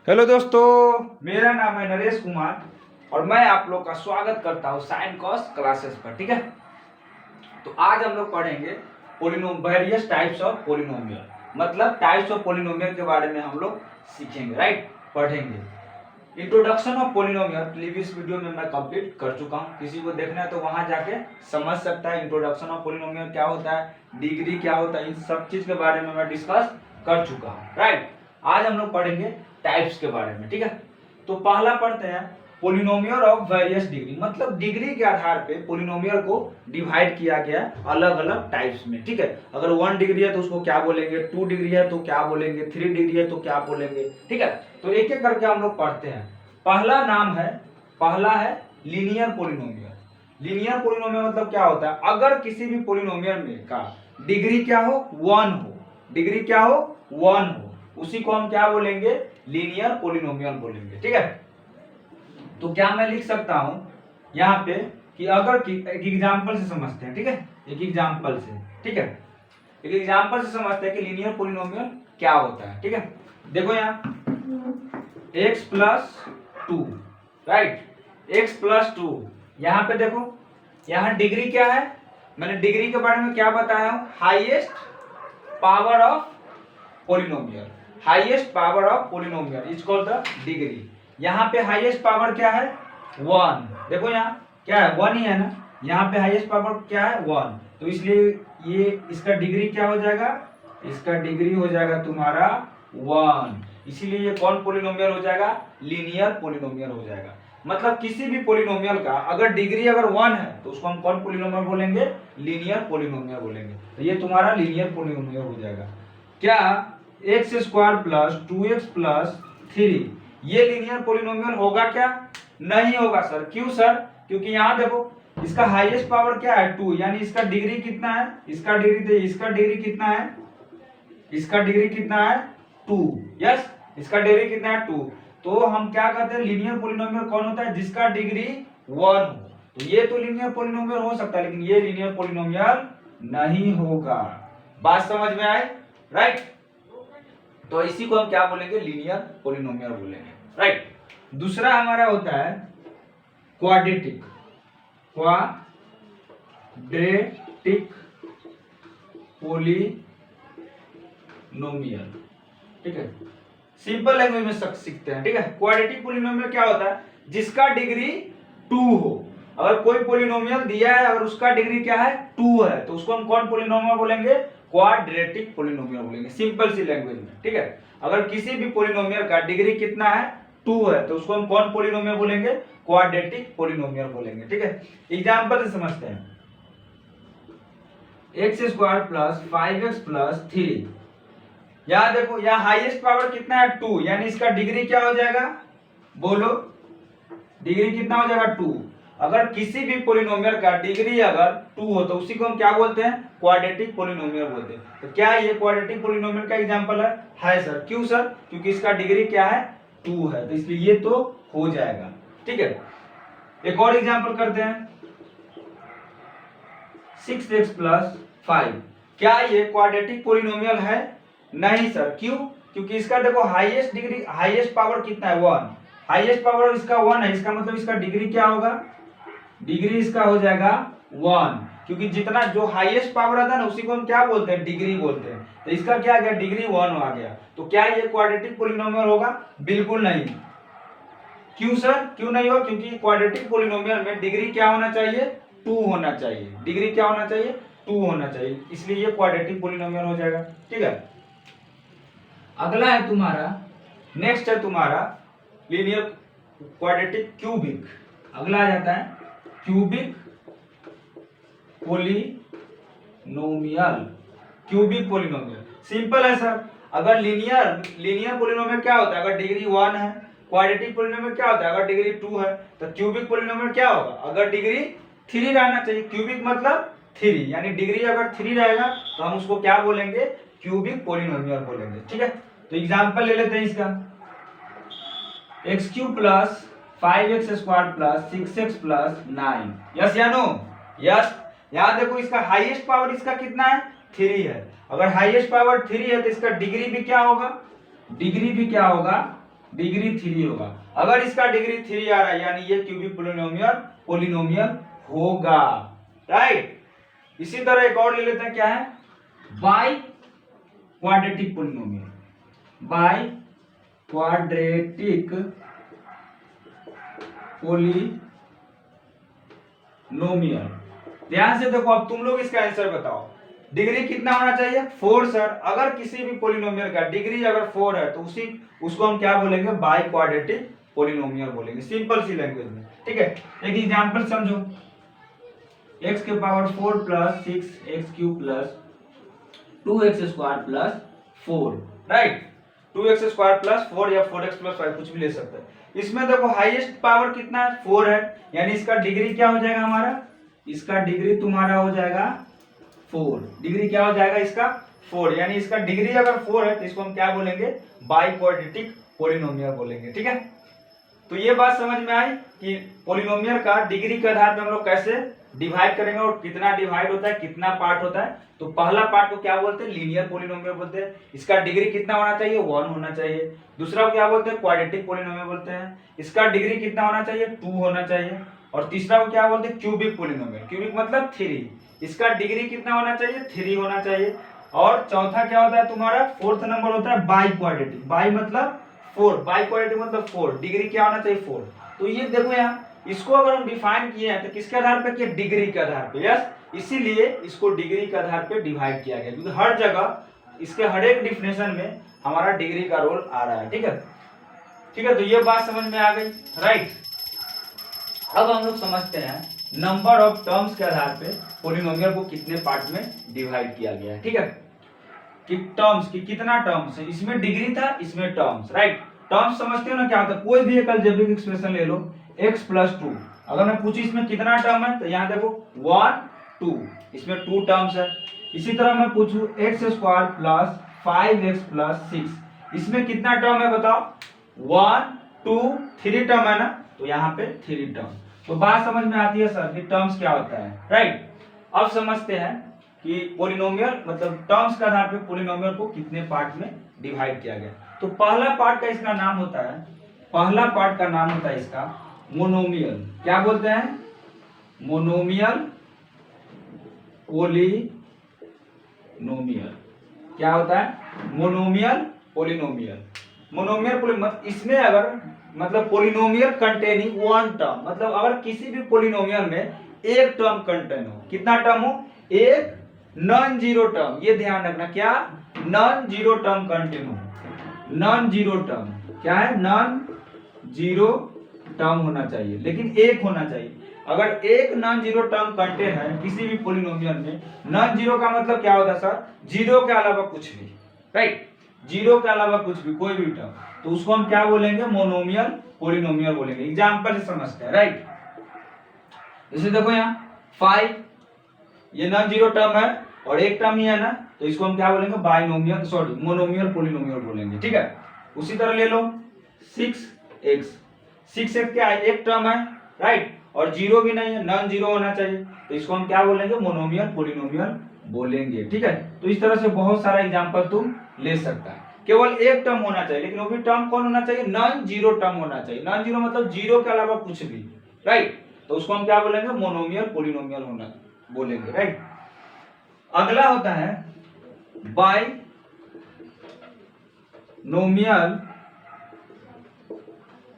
Hello दोस्तों, मेरा नाम है नरेश कुमार और मैं आप लोग का स्वागत करता हूँ साइन कॉस क्लासेस पर। ठीक है, तो आज हम लोग पढ़ेंगे वेरियस टाइप्स ऑफ पोलिनोमियल, मतलब टाइप्स ऑफ पोलिनोमियल के बारे में हम लोग सीखेंगे, राइट, पढ़ेंगे। Introduction of polynomial previous video में मैं कंप्लीट कर चुका हूँ, किसी को देखना है तो वहां जाके समझ सकता है इंट्रोडक्शन ऑफ पोलिनोमियल क्या होता है, डिग्री क्या होता है, इन सब चीज के बारे में मैं डिस्कस कर चुका हूँ, राइट। आज हम लोग पढ़ेंगे टाइप्स के बारे में। ठीक है, तो पहला पढ़ते हैं पोलिनोमियल ऑफ वेरियस डिग्री, मतलब डिग्री के आधार पे पोलिनोमियल को डिवाइड किया गया अलग अलग टाइप्स में। ठीक है, अगर 1 डिग्री है तो उसको क्या बोलेंगे, 2 डिग्री है तो क्या बोलेंगे, 3 डिग्री है तो क्या बोलेंगे। ठीक है, तो एक एक करके हम लोग पढ़ते हैं। पहला है लीनियर पोलिनोमियल। लीनियर पोलिनोमियल मतलब क्या होता है, अगर किसी भी पोलिनोमियल में का डिग्री क्या हो, 1 हो, डिग्री क्या हो, 1 हो, उसी को हम क्या बोलेंगे, लीनियर पोलिनोमियल बोलेंगे। ठीक है, तो क्या मैं लिख सकता हूं यहाँ पे कि अगर एक एग्जांपल से समझते हैं। ठीक है, एक एग्जांपल से, ठीक है, एक एग्जांपल से समझते हैं कि लीनियर पोलिनोमियल क्या होता है। ठीक है, देखो यहाँ x plus 2, right, x plus 2, यहाँ पे देखो, यहाँ डिग्री क्या है, मैंने डिग्री के बारे में क्या बताया हूं, highest power of polynomial, highest power of polynomial is called the degree. यहाँ पे हाईएस्ट पावर क्या है, 1, देखो यहाँ क्या है, 1 ही है ना, यहाँ पे हाईएस्ट पावर क्या है, 1, तो इसलिए ये इसका डिग्री क्या हो जाएगा, इसका डिग्री हो जाएगा तुम्हारा 1, इसीलिए ये कौन पोलिनोमियल हो जाएगा, लीनियर पोलिनोमियल हो जाएगा। मतलब किसी भी पोलिनोमियल का अगर डिग्री अगर 1 है तो उसको हम कौन पोलिनोमियल बोलेंगे, लीनियर पोलिनोमियल बोलेंगे। तो ये तुम्हारा लीनियर पोलिनोमियल हो जाएगा। क्या x square plus 2x plus 3 ये लीनियर पोलिनोमियल होगा क्या, नहीं होगा सर। क्यों सर, क्योंकि यहाँ देखो इसका हाईएस्ट पावर क्या है, 2, यानी इसका डिग्री कितना है, इसका डिग्री कितना है, इसका डिग्री कितना है, 2, यस, इसका डिग्री कितना है, 2। तो हम क्या कहते हैं, लीनियर पोलिनोमियल कौन होता है, जिसका डिग्री 1 हो। तो ये तो लीनियर पोलिनोमियल हो सकता है, लेकिन ये लीनियर पोलिनोमियल नहीं होगा। बात समझ में आए, राइट। तो इसी को हम क्या बोलेंगे, लीनियर पोलिनोमियल बोलेंगे, राइट। दूसरा हमारा होता है क्वाड्रेटिक पोलिनोमियल। ठीक है, सिंपल लैंग्वेज में सीखते हैं। ठीक है, क्वाड्रेटिक पोलिनोमियल क्या होता है, जिसका डिग्री 2 हो। अगर कोई पोलिनोमियल दिया है और उसका डिग्री क्या है, 2 है, तो उसको हम कौन पोलिनोमियल बोलेंगे, क्वाड्रेटिक पोलिनोमियल बोलेंगे, सिंपल सी लैंग्वेज में। ठीक है, अगर किसी भी पोलिनोमियल का डिग्री कितना है, 2 है, तो उसको हम कौन पोलिनोमियल बोलेंगे, क्वाड्रेटिक पोलिनोमियल बोलेंगे। ठीक है, एग्जांपल से समझते हैं। X square plus 5x plus 3, यहाँ देखो, यहाँ हाईएस्ट पावर कितना है, 2, यानी इसका डिग्री क्या हो जाएगा, बोलो, डिग्री कितना हो जाएगा, 2। अगर किसी भी पोलिनोमियल का डिग्री अगर 2 हो तो उसी को हम क्या बोलते हैं, क्वाड्रेटिक पोलिनोमियल बोलते हैं। तो क्या ये क्वाड्रेटिक पोलिनोमियल का एग्जांपल है सर। क्यों सर, क्योंकि इसका डिग्री क्या है, 2 है, तो इसलिए ये तो हो जाएगा। ठीक है, एक और एग्जांपल करते हैं, 6x प्लस 5, क्या ये क्वाड्रेटिक पोलिनोमियल है, नहीं सर। क्यों, क्योंकि इसका देखो हाईएस्ट डिग्री, हाईएस्ट पावर कितना है, 1, हाईएस्ट पावर इसका 1 है, इसका मतलब इसका डिग्री क्या होगा, डिग्री इसका हो जाएगा 1, क्योंकि जितना जो हाईएस्ट पावर आता है ना उसी को हम क्या बोलते हैं, डिग्री बोलते हैं। तो इसका क्या आ गया, डिग्री 1 आ गया। तो क्या ये क्वाड्रेटिक पोलिनोमियल होगा, बिल्कुल नहीं। क्यों सर, क्यों नहीं हो, क्योंकि क्वाड्रेटिक पोलिनोमियल में डिग्री क्या होना चाहिए, 2 होना चाहिए, डिग्री क्या होना चाहिए, 2 होना चाहिए, इसलिए ये क्वाड्रेटिक पोलिनोमियल हो जाएगा। ठीक है, अगला है तुम्हारा, नेक्स्ट है तुम्हारा लीनियर क्वाड्रेटिक क्यूबिक। अगला आ जाता है cubic polynomial. Cubic polynomial simple है सर। अगर लीनियर पोलिनोमियल क्या होता है, अगर डिग्री 1 है, क्वाड्रेटिक पोलिनोमियल क्या होता है, अगर डिग्री 2 है, तो क्यूबिक पोलिनोमियल क्या होगा, अगर डिग्री 3 रहना चाहिए। क्यूबिक मतलब 3, यानी डिग्री अगर 3 रहेगा तो हम उसको क्या बोलेंगे, क्यूबिक पोलिनोमियल बोलेंगे। ठीक है, तो एग्जांपल ले लेते हैं इसका, x cube plus 5x square plus 6x plus 9, yes या नो, यस। यहाँ देखो इसका हाईएस्ट पावर इसका कितना है, 3 है। अगर हाईएस्ट पावर 3 है तो इसका डिग्री भी क्या होगा, डिग्री भी क्या होगा, डिग्री 3 होगा। अगर इसका डिग्री 3 आ रहा है यानी ये क्यूबिक पोलिनोमियल होगा, राइट। इसी तरह एक और ले लेते हैं, क्या है, by quadratic polynomial. By quadratic polynomial, ध्यान से देखो। अब तुम लोग इसका आंसर बताओ, डिग्री कितना होना चाहिए, 4 सर। अगर किसी भी पोलिनोमियल का डिग्री अगर 4 है तो उसको हम क्या बोलेंगे, बाई क्वाड्रेटिक पोलिनोमियल बोलेंगे, सिंपल सी लैंग्वेज में, ठीक है। एक एग्जांपल समझो, x के power 4 plus 6x cube plus 2x square plus 4, right. 2x square plus 4 या 4x प्लस 5 कुछ भी ले सकते हैं। इसमें देखो हाईएस्ट पावर कितना है, 4 है, यानी इसका डिग्री क्या हो जाएगा हमारा, इसका डिग्री तुम्हारा हो जाएगा 4। डिग्री क्या हो जाएगा इसका, 4, यानी इसका डिग्री अगर 4 है तो इसको हम क्या बोलेंगे, बाई क्वाड्रेटिक पोलिनोमियल बोलेंगे, ठीक है। तो ये बात समझ में आई कि पोलिनोमियल का डिग्री के आधार पर हम लोग कैसे डिवाइड करेंगे और कितना डिवाइड होता है, कितना पार्ट होता है। तो पहला पार्ट को क्या बोलते हैं, लीनियर पोलिनोमियल बोलते हैं, इसका डिग्री कितना होना चाहिए, 1 होना चाहिए। दूसरा को क्या बोलते हैं, क्वाड्रेटिक पोलिनोमियल बोलते हैं, इसका डिग्री कितना होना चाहिए, 2 होना चाहिए। और तीसरा को क्या बोलते हैं, क्यूबिक पोलिनोमियल, क्यूबिक मतलब 3, इसका डिग्री कितना होना चाहिए, 3 होना चाहिए। और चौथा क्या होता है तुम्हारा, 4th नंबर होता है बाई क्वाड्रेटिक, बाई मतलब 4, बाई क्वाड्रेटिक मतलब 4, डिग्री क्या होना चाहिए, 4। तो ये देखो यहाँ, इसको अगर हम डिफाइन किए हैं तो किसके आधार पर किया, डिग्री के आधार पे, यस। इसीलिए इसको डिग्री के आधार पे डिवाइड किया गया, क्योंकि हर जगह इसके हर एक डिफिनेशन में हमारा डिग्री का रोल आ रहा है, ठीक है। ठीक है, तो ये बात समझ में आ गई, राइट। अब हम लोग समझते हैं नंबर ऑफ टर्म्स के आधार पे पोलिनोमियल को कितने पार्ट में डिवाइड किया गया है, ठीक है। कि टर्म्स की कितना टर्म्स है, इसमें डिग्री था, इसमें टर्म्स, राइट। टर्म्स समझते हो ना क्या होता है, कोई भी एक अलजेब्रिक एक्सप्रेशन ले लो, x प्लस 2, अगर मैं पूछूं इसमें कितना टर्म है तो यहाँ देखो 1 2, इसमें 2 टर्म्स है। इसी तरह मैं पूछूं x square plus 5x plus 6, इसमें कितना टर्म है बताओ, 1 2 3 टर्म है ना, तो यहाँ पे 3 टर्म। तो बात समझ में आती है सर कि टर्म्स क्या होता है, राइट। अब समझते हैं कि पोलिनोमियल मतलब टर्म्स के आधार पे पोलिनोमियल को कितने पार्ट में डिवाइड किया गया। तो पहला पार्ट का इसका नाम होता है, पहला पार्ट का नाम होता है इसका मोनोमियल। क्या बोलते हैं, मोनोमियल पोलिनोमियल। क्या होता है, मोनोमियल पोलिनोमियल। मोनोमियल मतलब इसमें अगर मतलब पोलिनोमियल कंटेनिंग 1 टर्म, मतलब अगर किसी भी पोलिनोमियल में एक टर्म कंटेन हो, कितना टर्म हो, एक नॉन जीरो टर्म, ये ध्यान रखना, क्या, नॉन जीरो टर्म कंटेन हो। नॉन जीरो टर्म क्या है, नॉन जीरो टर्म होना चाहिए, लेकिन एक होना चाहिए। अगर एक नॉन जीरो टर्म कंटेन है किसी भी पोलिनोमियल में, नॉन जीरो का मतलब क्या होता है सर, जीरो के अलावा कुछ भी, राइट, जीरो के अलावा कुछ भी, कोई भी टर्म, तो उसको हम क्या बोलेंगे, मोनोमियल पोलिनोमियल बोलेंगे। एग्जांपल से समझते हैं, राइट। जैसे देखो यहाँ 5, ये नॉन जीरो टर्म है और एक टर्म ही है ना, तो इसको हम क्या बोलेंगे, बाइनोमियल सॉरी मोनोमियल पोलिनोमियल बोलेंगे, ठीक है। उसी तरह ले लो 6x, 6x क्या है, एक टर्म है, राइट, और जीरो भी नहीं है, नॉन जीरो होना चाहिए, तो इसको हम क्या बोलेंगे, मोनोमियल पोलिनोमियल बोलेंगे, ठीक है। तो इस तरह से बहुत सारा एग्जांपल तुम ले सकता है। केवल एक टर्म होना चाहिए, लेकिन वो भी टर्म कौन होना चाहिए, नॉन जीरो टर्म होना चाहिए। नॉन जीरो मतलब जीरो के अलावा कुछ भी, राइट, तो उसको हम क्या बोलेंगे, मोनोमियल पोलिनोमियल होना बोलेंगे, राइट। अगला होता है बाइनोमियल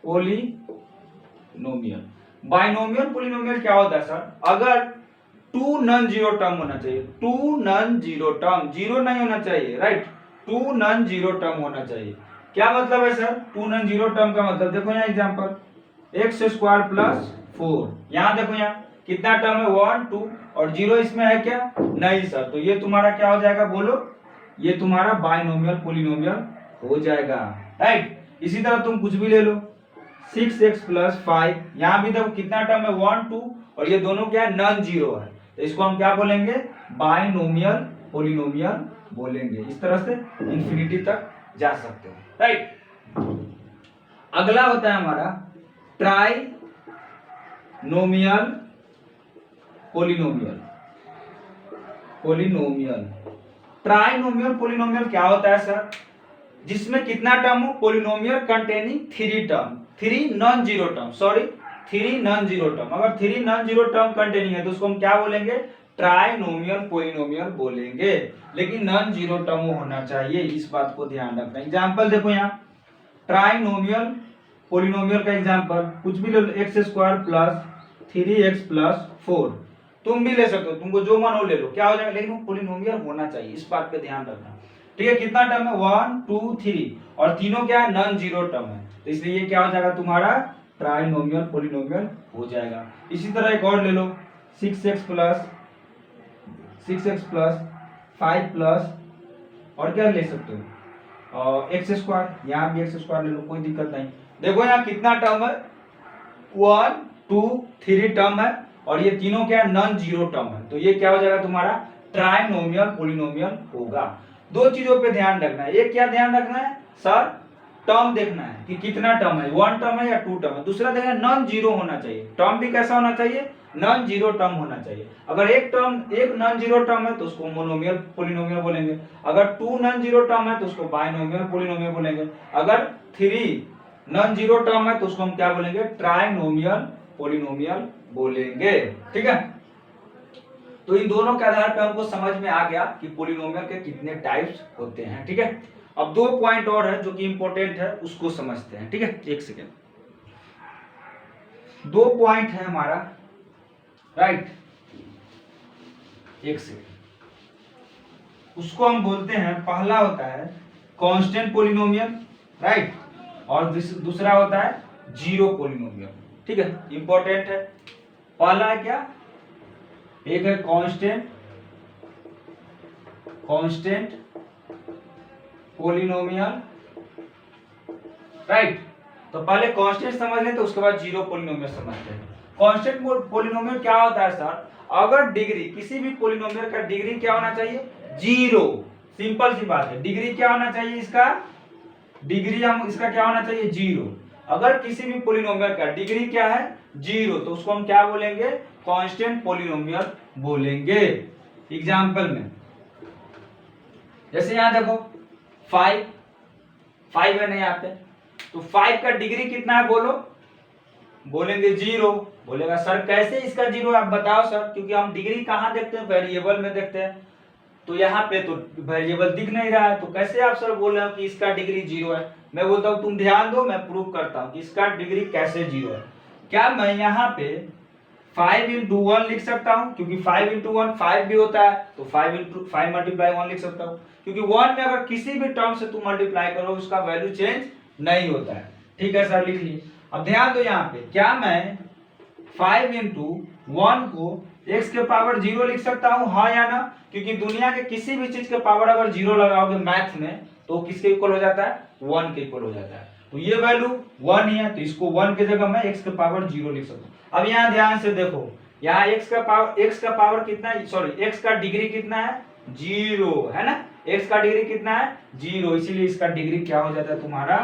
पोलिनोमियल। बाइनोमियल पोलिनोमियल क्या होता है सर, अगर 2 नॉन जीरो टर्म होना चाहिए, 2 नॉन जीरो टर्म, जीरो नहीं होना चाहिए, राइट, 2 नॉन जीरो टर्म होना चाहिए। क्या मतलब है सर, 2 नॉन जीरो टर्म का मतलब देखो यहाँ एग्जांपल, x स्क्वायर प्लस 4, यहाँ देखो यहाँ कितना टर्म है, 1 2, और जीरो इसमें है क्या, नहीं सर, तो ये तुम्हारा क्या हो जाएगा बोलो, ये तुम्हारा बाइनोमियल पोलिनोमियल हो जाएगा, राइट। इसी तरह तुम कुछ भी ले लो 6x प्लस 5, यहाँ भी देखो कितना टर्म है, 1 2, और ये दोनों क्या है, नॉन जीरो है, तो इसको हम क्या बोलेंगे, बाइनोमियल पोलिनोमियल बोलेंगे। इस तरह से इंफिनिटी तक जा सकते हो, राइट। अगला होता है हमारा trinomial polynomial. Polynomial trinomial polynomial क्या होता है सर, जिसमें कितना टर्म हो, polynomial containing 3 term, 3 non zero term, sorry 3 non zero term. अगर 3 नॉन जीरो टर्म कंटेनिंग है तो उसको हम क्या बोलेंगे, ट्राइनोमियल पोलिनोमियल बोलेंगे, लेकिन नॉन जीरो टर्म होना चाहिए, इस बात को ध्यान रखना। एग्जांपल देखो यहाँ, ट्राइनोमियल पोलिनोमियल का एग्जांपल कुछ भी ले लो, x square plus 3x plus 4, तुम भी ले सकते हो, तुमको जो मन हो ले लो, क्या हो जाएगा, लेकिन वो पोलिनोमियल होना चाहिए, इस बात पे ध्यान रखना। ठीक है, कितना टर्म है, 1 2 3 और तीनों क्या है, नॉन जीरो टर्म है, तो इसलिए ये क्या हो जाएगा तुम्हारा ट्राइनोमियल पोलिनोमियल हो जाएगा। इसी तरह एक और ले लो, 6x प्लस 5 प्लस और क्या ले सकते हो, और एक्स स्क्वायर, यहाँ भी एक्स स्क्वायर ले लो, कोई दिक्कत नहीं। देखो यहाँ कितना टर्म है, 1 2 3 टर्म है और ये तीनों क्या है, नॉन जीरो टर्म है, तो ये क्या हो जाएगा तुम्हारा ट्राइनोमियल पोलिनोमियल होगा। दो चीजों पे ध्यान रखना है, एक क्या ध्यान रखना है सर, टर्म देखना है कि कितना टर्म है, 1 टर्म है या 2 टर्म है। दूसरा देखना है नॉन जीरो होना चाहिए, टर्म भी कैसा होना चाहिए, नॉन जीरो टर्म होना चाहिए। अगर एक नॉन जीरो टर्म है तो उसको मोनोमियल पोलिनोमियल बोलेंगे, अगर 2 नॉन जीरो टर्म है तो उसको बाइनोमियल पोलिनोमियल बोलेंगे, अगर 3 नॉन जीरो टर्म है तो उसको हम क्या बोलेंगे, ट्राइनोमियल पोलिनोमियल बोलेंगे। ठीक है, तो इन दोनों के आधार पर हमको समझ में आ गया कि पोलिनोमियल के कितने टाइप्स होते हैं। ठीक है, अब 2 पॉइंट और है जो कि इंपॉर्टेंट है, उसको समझते हैं। ठीक है, एक सेकेंड, 2 पॉइंट है हमारा, राइट, एक सेकेंड, उसको हम बोलते हैं, पहला होता है कांस्टेंट पोलिनोमियल, राइट, और दूसरा होता है जीरो पोलिनोमियल। ठीक है, इंपॉर्टेंट है। पहला है क्या, एक है कांस्टेंट पोलिनोमियल, राइट, तो पहले कांस्टेंट समझ लें तो उसके बाद जीरो पोलिनोमियल समझते हैं। कांस्टेंट पोलिनोमियल क्या होता है सर, अगर डिग्री, किसी भी पोलिनोमियल का डिग्री क्या होना चाहिए, जीरो, सिंपल सी बात है, डिग्री क्या होना चाहिए इसका, डिग्री हम इसका क्या होना चाहिए, जीरो। अगर किसी भी पोलिनोमियल का डिग्री क्या है, जीरो, तो उसको हम क्या बोलेंगे, कांस्टेंट पोलिनोमियल बोलेंगे। एग्जांपल में जैसे यहां देखो 5 है ना यहाँ पे, तो 5 का डिग्री कितना है बोलो, बोलेंगे जीरो। बोलेगा सर कैसे इसका जीरो, आप बताओ सर, क्योंकि हम डिग्री कहाँ देखते हैं, वेरिएबल में देखते हैं, तो यहाँ पे तो वेरिएबल दिख नहीं रहा है, तो कैसे आप सर बोल रहे हो कि इसका डिग्री जीरो है। मैं बोलता हूँ तुम ध्यान दो, मैं प्रूव करता हूँ कि इसका डिग्री कैसे जीरो है। क्या मैं यहाँ पे 5 into 1 लिख सकता हूँ, क्योंकि 5 into 1 5 भी होता है, तो 5 multiply 1 लिख सकता हूँ, क्योंकि 1 में अगर किसी भी टर्म से तुम मल्टीप्लाई करो उसका वैल्यू चेंज नहीं होता है। ठीक है सर, लिख लिए। अब ध्यान दो यहाँ पे, क्या मैं 5 into 1 को x के पावर 0 लिख सकता हूँ, हाँ या ना, क्योंकि दुनिया के किसी भी चीज के पावर अगर 0 लगाओगे मैथ में तो किसके इक्वल हो जाता है, 1 के इक्वल हो जाता है, तो ये वैल्यू 1 ही है, तो इसको 1 की जगह मैं x के पावर 0 लिख सकता हूँ। अब यहाँ ध्यान से देखो, यहाँ x का पावर कितना है, सॉरी x का डिग्री कितना है, 0 है ना, x का डिग्री कितना है, 0, इसीलिए इसका डिग्री क्या हो जाता है तुम्हारा,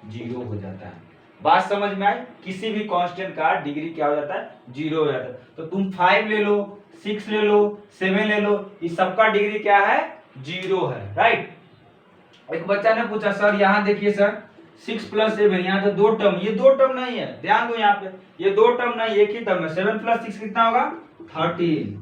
0 हो जाता है। बात समझ में आई, किसी भी कांस्टेंट का डिग्री क्या हो जाता है, 0 हो जाता है। तो तुम 5 ले लो, 6 ले लो, 7 ले लो, इस सबका डिग्री क्या है, 0 है, राइट। एक बच्चा ने पूछा सर यहाँ देखिए सर 6 + 7, यहाँ तो 2 टर्म, ये 2 टर्म नहीं है, ध्यान दो यहाँ पे, ये 2 टर्म नहीं, एक ही टर्म है, 7 + 6 कितना होगा, 13,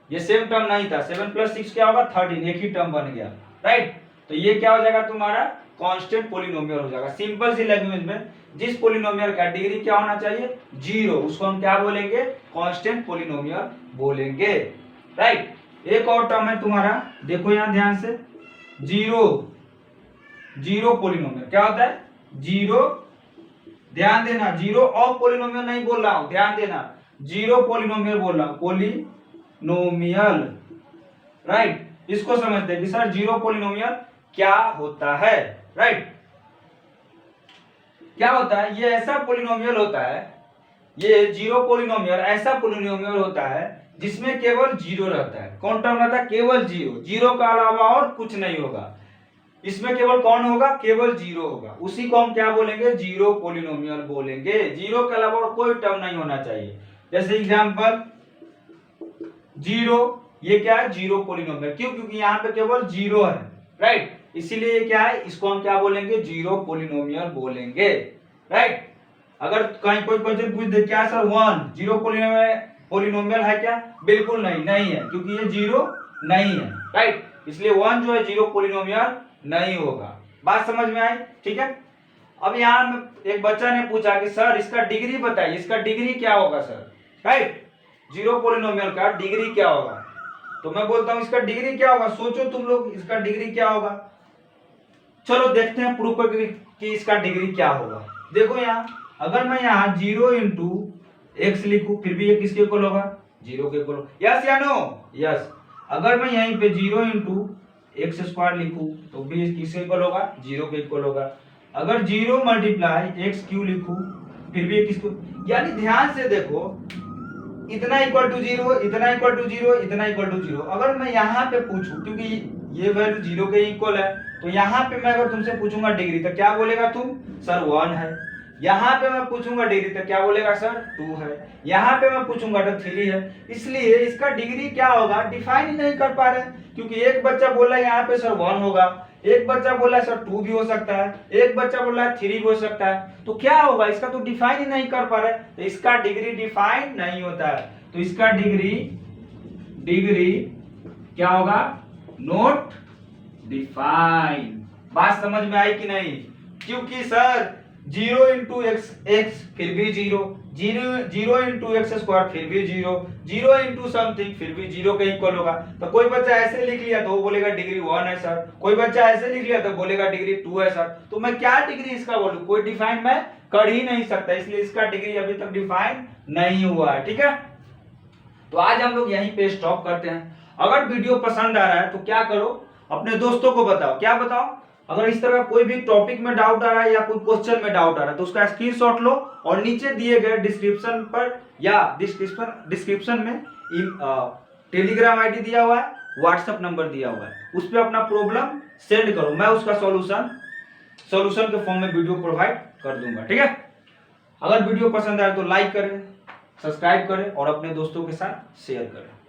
ये सेम टर्म नहीं था, 7 + 6 क्या होगा, 13, एक ही टर्म बन गया, राइट। तो ये क्या हो जाएगा तुम्हारा कांस्टेंट पोलिनोमियल हो जाएगा। सिंपल सी लैंग्वेज में जिस पोलिनोमियल का डिग्री क्या होना चाहिए, 0, उसको हम क्या बोलेंगे, कांस्टेंट पोलिनोमियल बोलेंगे, राइट। एक और टर्म है तुम्हारा, देखो यहाँ ध्यान से, जीरो पोलिनोमियल क्या होता है, 0, ध्यान देना, 0 ऑफ पोलिनोमियल नहीं बोल रहा हूं, ध्यान देना, 0 पोलिनोमियल बोल रहा हूं, पोलिनोमियल, राइट। इसको समझते हैं कि सर 0 पोलिनोमियल क्या होता है, राइट। क्या होता है, ये ऐसा पोलिनोमियल होता है, ये 0 पोलिनोमियल ऐसा पोलिनोमियल होता है जिसमें केवल 0 रहता है। कौन टर्म रहता है, केवल 0, 0 का अलावा और कुछ नहीं होगा, इसमें केवल कौन होगा, केवल 0 होगा, उसी को हम क्या बोलेंगे, 0 पोलिनोमियल बोलेंगे। 0 के अलावा और कोई टर्म नहीं होना चाहिए। जैसे एग्जांपल 0, ये क्या है, 0 पोलिनोमियल, क्यों, क्योंकि यहाँ पे केवल 0 है, राइट। इसीलिए क्या है, इसको हम क्या बोलेंगे, जीरो पोलिनोमियल बोलेंगे, राइट। अगर कहीं कोई क्वेश्चन पूछ दे क्या सर 1 जीरो पोलिनोमियल है क्या, बिल्कुल नहीं, नहीं है, क्योंकि ये जीरो नहीं है, राइट। इसलिए 1 जो है जीरो पोलिनोमियल नहीं होगा। बात समझ में आई, ठीक है। अब यहाँ एक बच्चा ने पूछा कि सर इसका डिग्री बताइए, इसका डिग्री क्या होगा सर, राइट। जीरो पोलिनोमियल का डिग्री क्या होगा, तो मैं बोलता हूं इसका डिग्री क्या होगा, सोचो तुम लोग इसका डिग्री क्या होगा। चलो देखते हैं प्रूफ करके कि इसका डिग्री क्या होगा। देखो यहाँ, अगर मैं यहाँ 0 इंटू एक्स लिखूं फिर भी ये किसके इक्वल होगा, जीरो के इक्वल, यस या नो, यस। अगर मैं यहीं पे 0 इंटू एक्स स्क्वायर लिखूं तो भी किसके इक्वल होगा, जीरो के इक्वल होगा। अगर 0 मल्टीप्लाई एक्स क्यू लिखूं फिर भी किसको, यानी ध्यान से देखो, इतना इक्वल टू जीरो, इतना इक्वल टू जीरो, इतना इक्वल टू जीरो। अगर मैं यहाँ पे पूछूं, क्योंकि ये वैल्यू जीरो के इक्वल है, तो यहाँ पे मैं अगर तुमसे पूछूंगा डिग्री तो क्या बोलेगा तुम, सर 1 है। यहाँ पे मैं पूछूंगा डिग्री तो क्या बोलेगा सर 2 है। यहाँ पे मैं पूछूंगा तो 3 है। इसलिए इसका डिग्री क्या होगा डिफाइन ही नहीं कर पा रहे, क्योंकि एक बच्चा बोला यहाँ पे सर 1 होगा, एक बच्चा बोला है सर 2 भी हो सकता है, एक बच्चा बोला है 3 भी हो सकता है, तो क्या होगा, इसका तो डिफाइन ही नहीं कर पा रहे, तो इसका डिग्री डिफाइन नहीं होता है। तो इसका डिग्री क्या होगा, नॉट डिफाइन। बात समझ में आई कि नहीं, क्योंकि सर 0 इंटू एक्स फिर भी जीरो, 0 इंटू एक्स स्क्वायर फिर भी जीरो, 0 इंटू समथिंग फिर भी जीरो के इक्वल होगा। तो कोई बच्चा ऐसे लिख लिया तो वो बोलेगा डिग्री 1 है सर, कोई बच्चा ऐसे लिख लिया तो बोलेगा डिग्री 2 है सर। तो मैं क्या डिग्री इसका बोलूं, कोई डिफाइन मैं कर ही नहीं सकता, इसलिए इसका डिग्री अभी तक डिफाइन नहीं हुआ है, ठीक है। तो आज हम लोग यहीं पे स्टॉप करते हैं। अगर वीडियो पसंद आ रहा है तो क्या करो, अपने दोस्तों को बताओ, क्या बताओ, अगर इस तरह कोई भी टॉपिक में डाउट आ रहा है या कोई क्वेश्चन में डाउट आ रहा है तो उसका स्क्रीनशॉट लो और नीचे दिए गए डिस्क्रिप्शन पर या डिस्क्रिप्शन में टेलीग्राम आईडी दिया हुआ है, व्हाट्सएप नंबर दिया हुआ है, उस पर अपना प्रॉब्लम सेंड करो, मैं उसका सॉल्यूशन के फॉर्म में वीडियो प्रोवाइड कर दूंगा, ठीक है। अगर वीडियो पसंद आए तो लाइक करें, सब्सक्राइब करें और अपने दोस्तों के साथ शेयर करें।